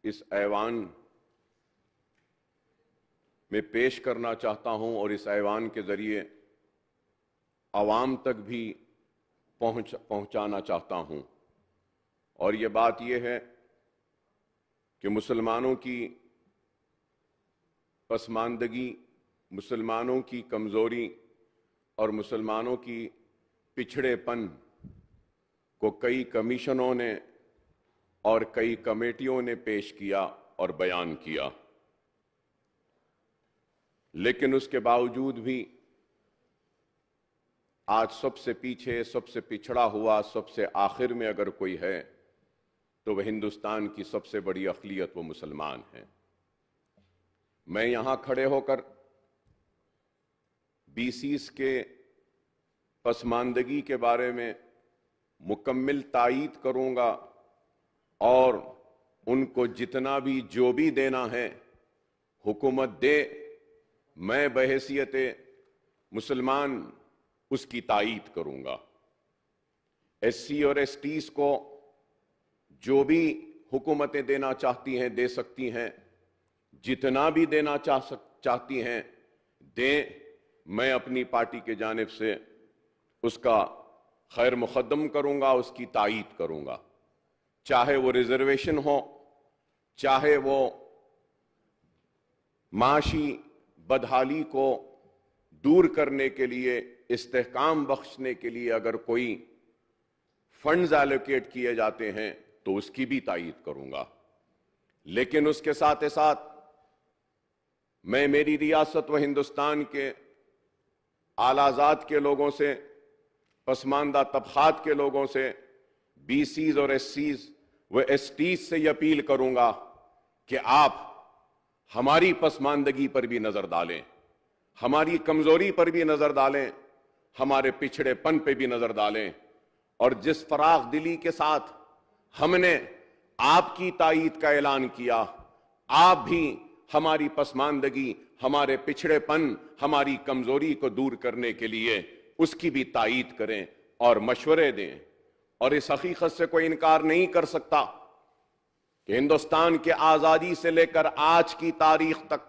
इस ऐवान में पेश करना चाहता हूं और इस ऐवान के ज़रिए आवाम तक भी पहुंचाना चाहता हूं। और ये बात ये है कि मुसलमानों की पसमानदगी, मुसलमानों की कमज़ोरी और मुसलमानों की पिछड़ेपन को कई कमीशनों ने और कई कमेटियों ने पेश किया और बयान किया, लेकिन उसके बावजूद भी आज सबसे पीछे, सबसे पिछड़ा हुआ, सबसे आखिर में अगर कोई है तो वह हिंदुस्तान की सबसे बड़ी अक़लियत वो मुसलमान हैं। मैं यहां खड़े होकर बीसीस के पसमानदगी के बारे में मुकम्मल तायीद करूंगा और उनको जितना भी जो भी देना है हुकूमत दे, मैं बहैसियत मुसलमान उसकी तायीद करूंगा। एससी और एसटीज को जो भी हुकूमतें देना चाहती हैं दे सकती हैं, जितना भी देना चाहती हैं दें। मैं अपनी पार्टी के जानिब से उसका खैर मुक़द्दम करूंगा, उसकी तायीद करूंगा, चाहे वो रिजर्वेशन हो, चाहे वो माशी बदहाली को दूर करने के लिए, इस्तेहकाम बख्शने के लिए अगर कोई फंड्स एलोकेट किए जाते हैं तो उसकी भी तायीद करूंगा। लेकिन उसके साथ साथ मैं मेरी रियासत व हिंदुस्तान के आलाजात के लोगों से, पसमानदा तबकात के लोगों से, बीसीज और एससीज व एसटीज से यह अपील करूंगा कि आप हमारी पसमानदगी पर भी नजर डालें, हमारी कमजोरी पर भी नजर डालें, हमारे पिछड़ेपन पे भी नजर डालें। और जिस फराख दिली के साथ हमने आपकी तायीद का ऐलान किया, आप भी हमारी पसमानदगी, हमारे पिछड़ेपन, हमारी कमजोरी को दूर करने के लिए उसकी भी तायीद करें और मशवरे दें। और इस हकीकत से कोई इनकार नहीं कर सकता कि हिंदुस्तान के आजादी से लेकर आज की तारीख तक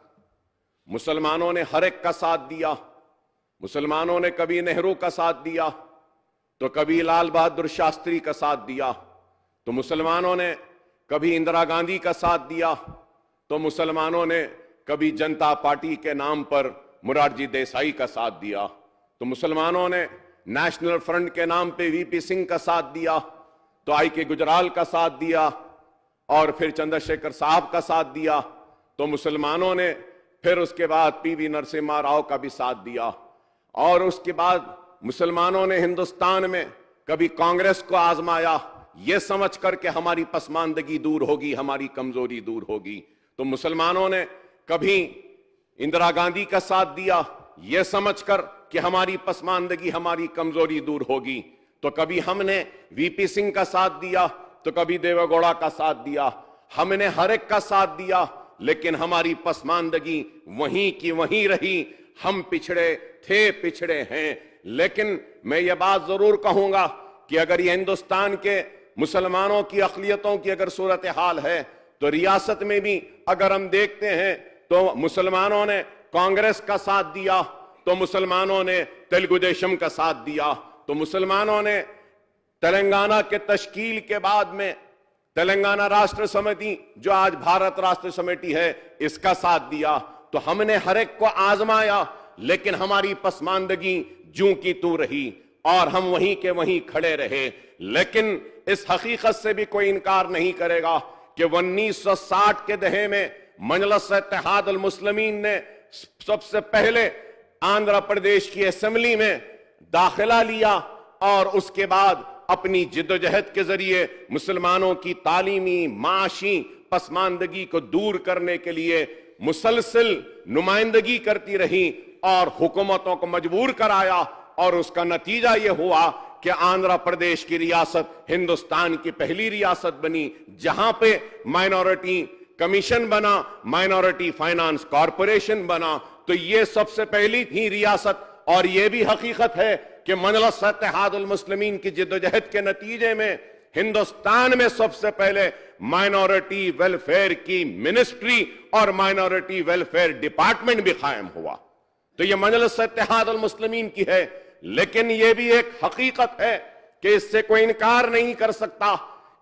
मुसलमानों ने हर एक का साथ दिया। मुसलमानों ने कभी नेहरू का साथ दिया तो कभी लाल बहादुर शास्त्री का साथ दिया, तो मुसलमानों ने कभी इंदिरा गांधी का साथ दिया, तो मुसलमानों ने कभी जनता पार्टी के नाम पर मोरारजी देसाई का साथ दिया, तो मुसलमानों ने नेशनल फ्रंट के नाम पे वीपी सिंह का साथ दिया, तो आई के गुजराल का साथ दिया और फिर चंद्रशेखर साहब का साथ दिया, तो मुसलमानों ने फिर उसके बाद पीवी नरसिम्हा राव का भी साथ दिया। और उसके बाद मुसलमानों ने हिंदुस्तान में कभी कांग्रेस को आजमाया, यह समझ कर के हमारी पसमानदगी दूर होगी, हमारी कमजोरी दूर होगी, तो मुसलमानों ने कभी इंदिरा गांधी का साथ दिया यह समझकर कि हमारी पसमानदगी, हमारी कमजोरी दूर होगी, तो कभी हमने वीपी सिंह का साथ दिया, तो कभी देवेगौड़ा का साथ दिया। हमने हर एक का साथ दिया, लेकिन हमारी पसमानदगी वहीं की वहीं रही। हम पिछड़े थे, पिछड़े हैं। लेकिन मैं ये बात जरूर कहूंगा कि अगर ये हिंदुस्तान के मुसलमानों की अक़लियतों की अगर सूरत हाल है, तो रियासत में भी अगर हम देखते हैं तो मुसलमानों ने कांग्रेस का साथ दिया, तो मुसलमानों ने तेलुगु देशम का साथ दिया, तो मुसलमानों ने तेलंगाना के तश्कील के बाद में तेलंगाना राष्ट्र समिति, जो आज भारत राष्ट्र समिति है, इसका साथ दिया। तो हमने हर एक को आजमाया, लेकिन हमारी पसमानदगी जूं की तू रही और हम वहीं के वहीं खड़े रहे। लेकिन इस हकीकत से भी कोई इनकार नहीं करेगा कि 1960 के दहे में मजलिस-ए-इत्तेहाद अल-मुस्लिमीन ने सबसे पहले आंध्र प्रदेश की असेंबली में दाखिला लिया और उसके बाद अपनी जिद्दोजहद के जरिए मुसलमानों की तालीमी, माशी पसमानदगी को दूर करने के लिए मुसलसल नुमाइंदगी करती रही और हुकूमतों को मजबूर कराया। और उसका नतीजा यह हुआ कि आंध्र प्रदेश की रियासत हिंदुस्तान की पहली रियासत बनी जहां पे माइनॉरिटी कमीशन बना, माइनॉरिटी फाइनेंस कॉरपोरेशन बना। तो ये सबसे पहली थी रियासत। और यह भी हकीकत है कि मजलिस-ए-इत्तेहाद अल-मुस्लिमीन की जिद्दोजहद के नतीजे में हिंदुस्तान में सबसे पहले माइनॉरिटी वेलफेयर की मिनिस्ट्री और माइनॉरिटी वेलफेयर डिपार्टमेंट भी कायम हुआ। तो ये मजलिस इत्तेहाद अल मुस्लिमीन की है, लेकिन ये भी एक हकीकत है कि इससे कोई इनकार नहीं कर सकता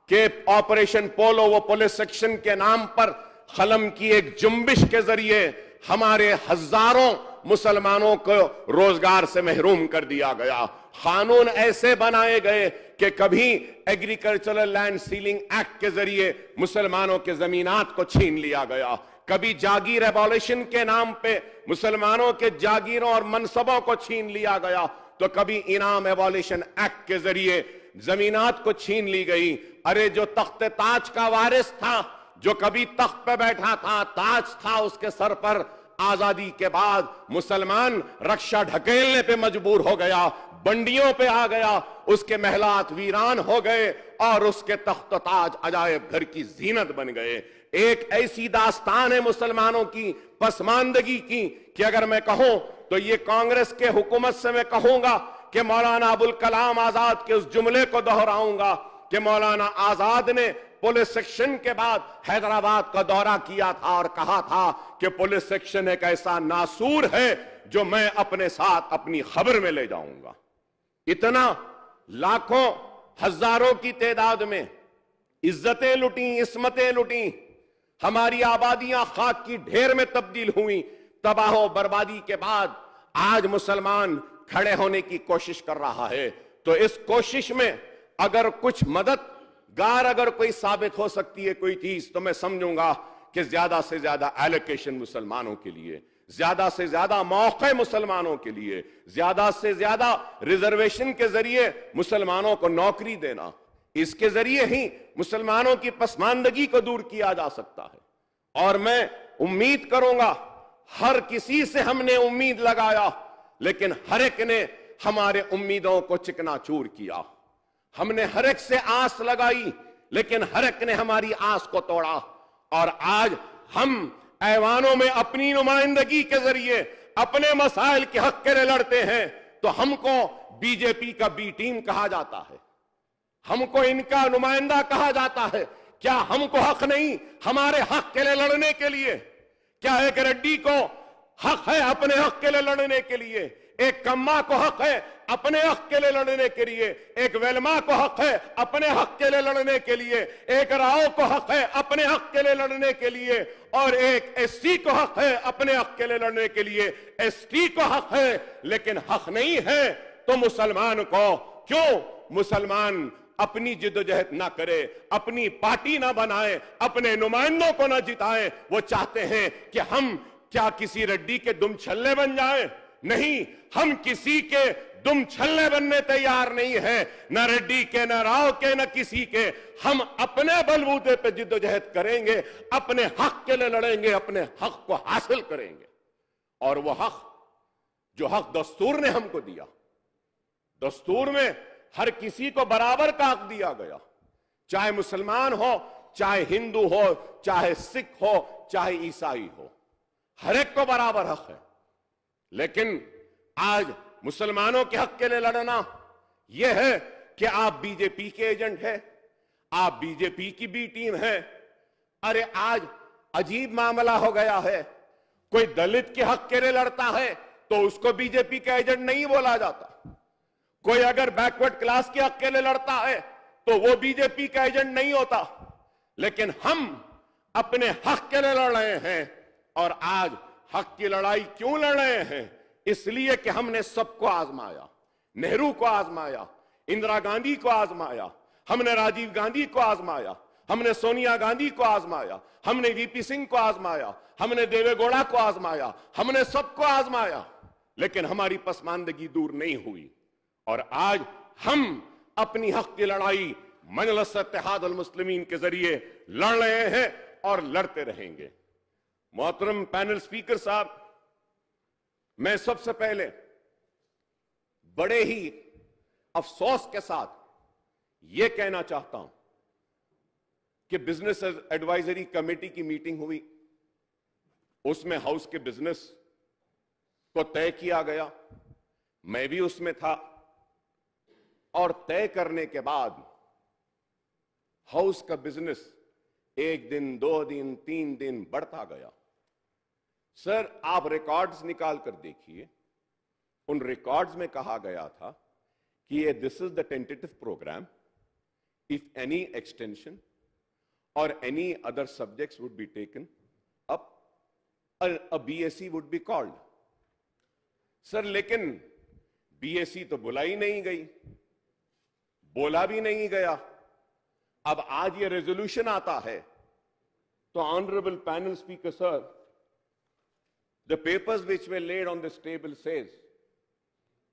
कि ऑपरेशन पोलो वो पुलिस सेक्शन के नाम पर खलम की एक जुम्बिश के जरिए हमारे हजारों मुसलमानों को रोजगार से महरूम कर दिया गया। कानून ऐसे बनाए गए कि कभी एग्रीकल्चरल लैंड सीलिंग एक्ट के जरिए मुसलमानों के जमीनात को छीन लिया गया, कभी जागीर एबॉलिशन के नाम पे मुसलमानों के जागीरों और मनसबों को छीन लिया गया, तो कभी इनाम एबॉलिशन एक्ट के जरिए जमीनात को छीन ली गई। अरे जो तख्त ताज का वारिस था, जो कभी तख्त पे बैठा था, ताज था उसके सर पर, आजादी के बाद मुसलमान रक्षा ढकेलने पे मजबूर हो गया, बंडियों पे आ गया, उसके महलात वीरान हो गए और उसके तख्त ताज अजायब घर की जीनत बन गए। एक ऐसी दास्तान है मुसलमानों की पसमानदगी की कि अगर मैं कहूं तो ये कांग्रेस के हुकूमत से मैं कहूंगा कि मौलाना अबुल कलाम आजाद के उस जुमले को दोहराऊंगा कि मौलाना आजाद ने पुलिस सेक्शन के बाद हैदराबाद का दौरा किया था और कहा था कि पुलिस सेक्शन एक ऐसा नासूर है जो मैं अपने साथ अपनी खबर में ले जाऊंगा। इतना लाखों हजारों की तादाद में इज्जतें लुटी, इस्मतें लुटी, हमारी आबादियां खाक की ढेर में तब्दील हुई। तबाह बर्बादी के बाद आज मुसलमान खड़े होने की कोशिश कर रहा है। तो इस कोशिश में अगर कुछ मददगार अगर कोई साबित हो सकती है कोई चीज, तो मैं समझूंगा कि ज्यादा से ज्यादा एलोकेशन मुसलमानों के लिए, ज्यादा से ज्यादा मौके मुसलमानों के लिए, ज्यादा से ज्यादा रिजर्वेशन के जरिए मुसलमानों को नौकरी देना, इसके जरिए ही मुसलमानों की पसमानदगी को दूर किया जा सकता है। और मैं उम्मीद करूंगा, हर किसी से हमने उम्मीद लगाया, लेकिन हर एक ने हमारे उम्मीदों को चिकनाचूर किया। हमने हर एक से आस लगाई, लेकिन हर एक ने हमारी आस को तोड़ा। और आज हम ऐवानों में अपनी नुमाइंदगी के जरिए अपने मसाइल के हक के लिए लड़ते हैं, तो हमको बीजेपी का बी टीम कहा जाता है, हमको इनका नुमाइंदा कहा जाता है। क्या हमको हक नहीं हमारे हक के लिए लड़ने के लिए? क्या एक रेड्डी को हक है अपने हक के लिए लड़ने के लिए? एक कम्मा को हक है अपने हक के लिए लड़ने के लिए? एक वेलमा को हक है अपने हक के लिए लड़ने के लिए? एक राव को हक है अपने हक के लिए लड़ने के लिए? और एक एससी को हक है अपने हक के लिए लड़ने के लिए? एसटी को हक है, लेकिन हक नहीं है तो मुसलमान को क्यों मुसलमान अपनी जिद्दोजहद ना करे, अपनी पार्टी ना बनाए, अपने नुमाइंदों को ना जिताए? वो चाहते हैं कि हम क्या किसी रेड्डी के दुम छल्ले बन जाए? नहीं, हम किसी के दुम छल्ले बनने तैयार नहीं है, न रेड्डी के, न राव के, न किसी के। हम अपने बलबूते पे जिद्दोजहद करेंगे, अपने हक के लिए लड़ेंगे, अपने हक को हासिल करेंगे। और वो हक जो हक दस्तूर ने हमको दिया, दस्तूर में हर किसी को बराबर का हक दिया गया, चाहे मुसलमान हो, चाहे हिंदू हो, चाहे सिख हो, चाहे ईसाई हो, हर एक को बराबर हक है। लेकिन आज मुसलमानों के हक के लिए लड़ना यह है कि आप बीजेपी के एजेंट हैं, आप बीजेपी की बी टीम है। अरे आज अजीब मामला हो गया है, कोई दलित के हक के लिए लड़ता है तो उसको बीजेपी का एजेंट नहीं बोला जाता, कोई अगर बैकवर्ड क्लास के हक के लिए लड़ता है तो वो बीजेपी का एजेंट नहीं होता। लेकिन हम अपने हक के लिए लड़ रहे हैं। और आज हक की लड़ाई क्यों लड़ रहे हैं? इसलिए कि हमने सबको आजमाया, नेहरू को आजमाया, इंदिरा गांधी को आजमाया, हमने राजीव गांधी को आजमाया, हमने सोनिया गांधी को आजमाया, हमने वीपी सिंह को आजमाया, हमने देवेगौड़ा को आजमाया, हमने सबको आजमाया, लेकिन हमारी पसमानदगी दूर नहीं हुई। और आज हम अपनी हक की लड़ाई मजलिस इत्तेहाद अल मुस्लिमीन के जरिए लड़ रहे हैं और लड़ते रहेंगे। मोहतरम पैनल स्पीकर साहब, मैं सबसे पहले बड़े ही अफसोस के साथ यह कहना चाहता हूं कि बिजनेस एडवाइजरी कमेटी की मीटिंग हुई, उसमें हाउस के बिजनेस को तय किया गया, मैं भी उसमें था। और तय करने के बाद हाउस का बिजनेस 1 दिन 2 दिन 3 दिन बढ़ता गया। सर, आप रिकॉर्ड्स निकाल कर देखिए, उन रिकॉर्ड्स में कहा गया था कि ये this is the tentative programme, if any extension or any other subjects would be taken up, a BSc would be called. Sir, लेकिन BSc तो बुलाई नहीं गई, बोला भी नहीं गया। अब आज ये रेजोल्यूशन आता है तो honourable panel speaker sir, the papers which were laid on this table says,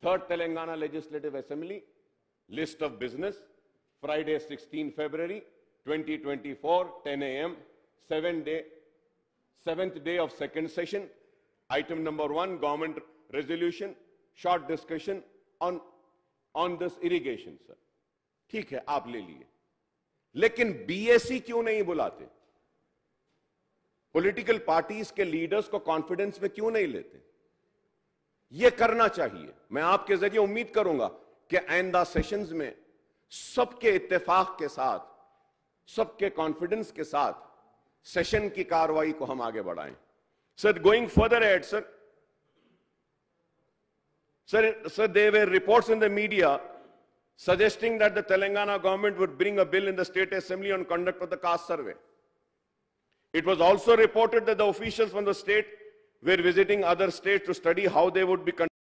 3rd Telangana Legislative Assembly, list of business, Friday 16 February 2024, 10 a.m., 7th day of second session. Item number 1, government resolution, short discussion on this irrigation, sir. ठीक है, आप ले लिए, लेकिन BSc क्यों नहीं बुलाते? Political parties के लीडर्स को कॉन्फिडेंस में क्यों नहीं लेते? यह करना चाहिए। मैं आपके जरिए उम्मीद करूंगा कि आइंदा सेशंस में सबके इत्तेफाक के साथ, सबके कॉन्फिडेंस के साथ सेशन की कार्रवाई को हम आगे बढ़ाएं। Sir, going further ahead, sir, there were reports in the media suggesting that the Telangana government would bring a bill in the State Assembly on conduct of the caste survey. It was also reported that the officials from the state were visiting other states to study how they would be